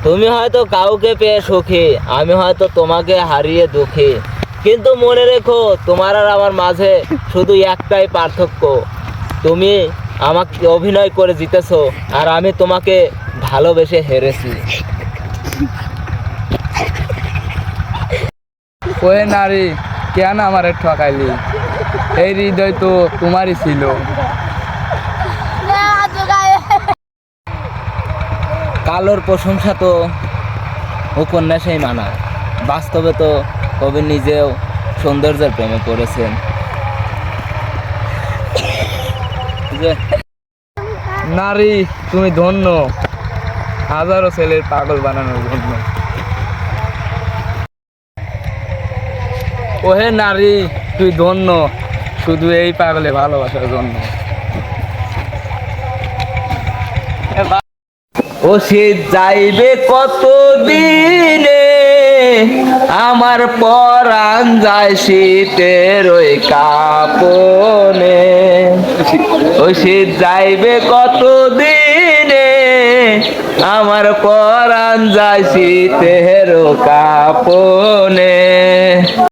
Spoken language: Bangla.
তুমি হয়তো কাউকে পেয়ে সুখী, আমি হয়তো তোমাকে হারিয়ে দুঃখী। কিন্তু মনে রেখো, তোমার আর আমার মাঝে শুধু একটাই পার্থক্য। তুমি আমাকে অভিনয় করে জিতেছো, আর আমি তোমাকে ভালোবেসে হেরেছি। ওহে নারী, কেন আমারে ঠকাইলি? এই হৃদয় তো তোমারই ছিল। কালোর প্রশংসা তো উপন্যাসেই মানায়, বাস্তবে তো কবি নিজেও সৌন্দর্যের প্রেমে পড়েছেন। যে নারী, তুমি ধন্য, হাজারো ছেলের পাগল বানানোর জন্য। ওহে নারী, তুই ধন্য, শুধু এই পাগলে ভালোবাসার জন্য। ও সে যাইবে কত দিনে, আমার পরাণ যায় শীতের ওই কাপনে। ও সে যাইবে কত দিনে, আমার পরাণ যায় শীতের কাপনে।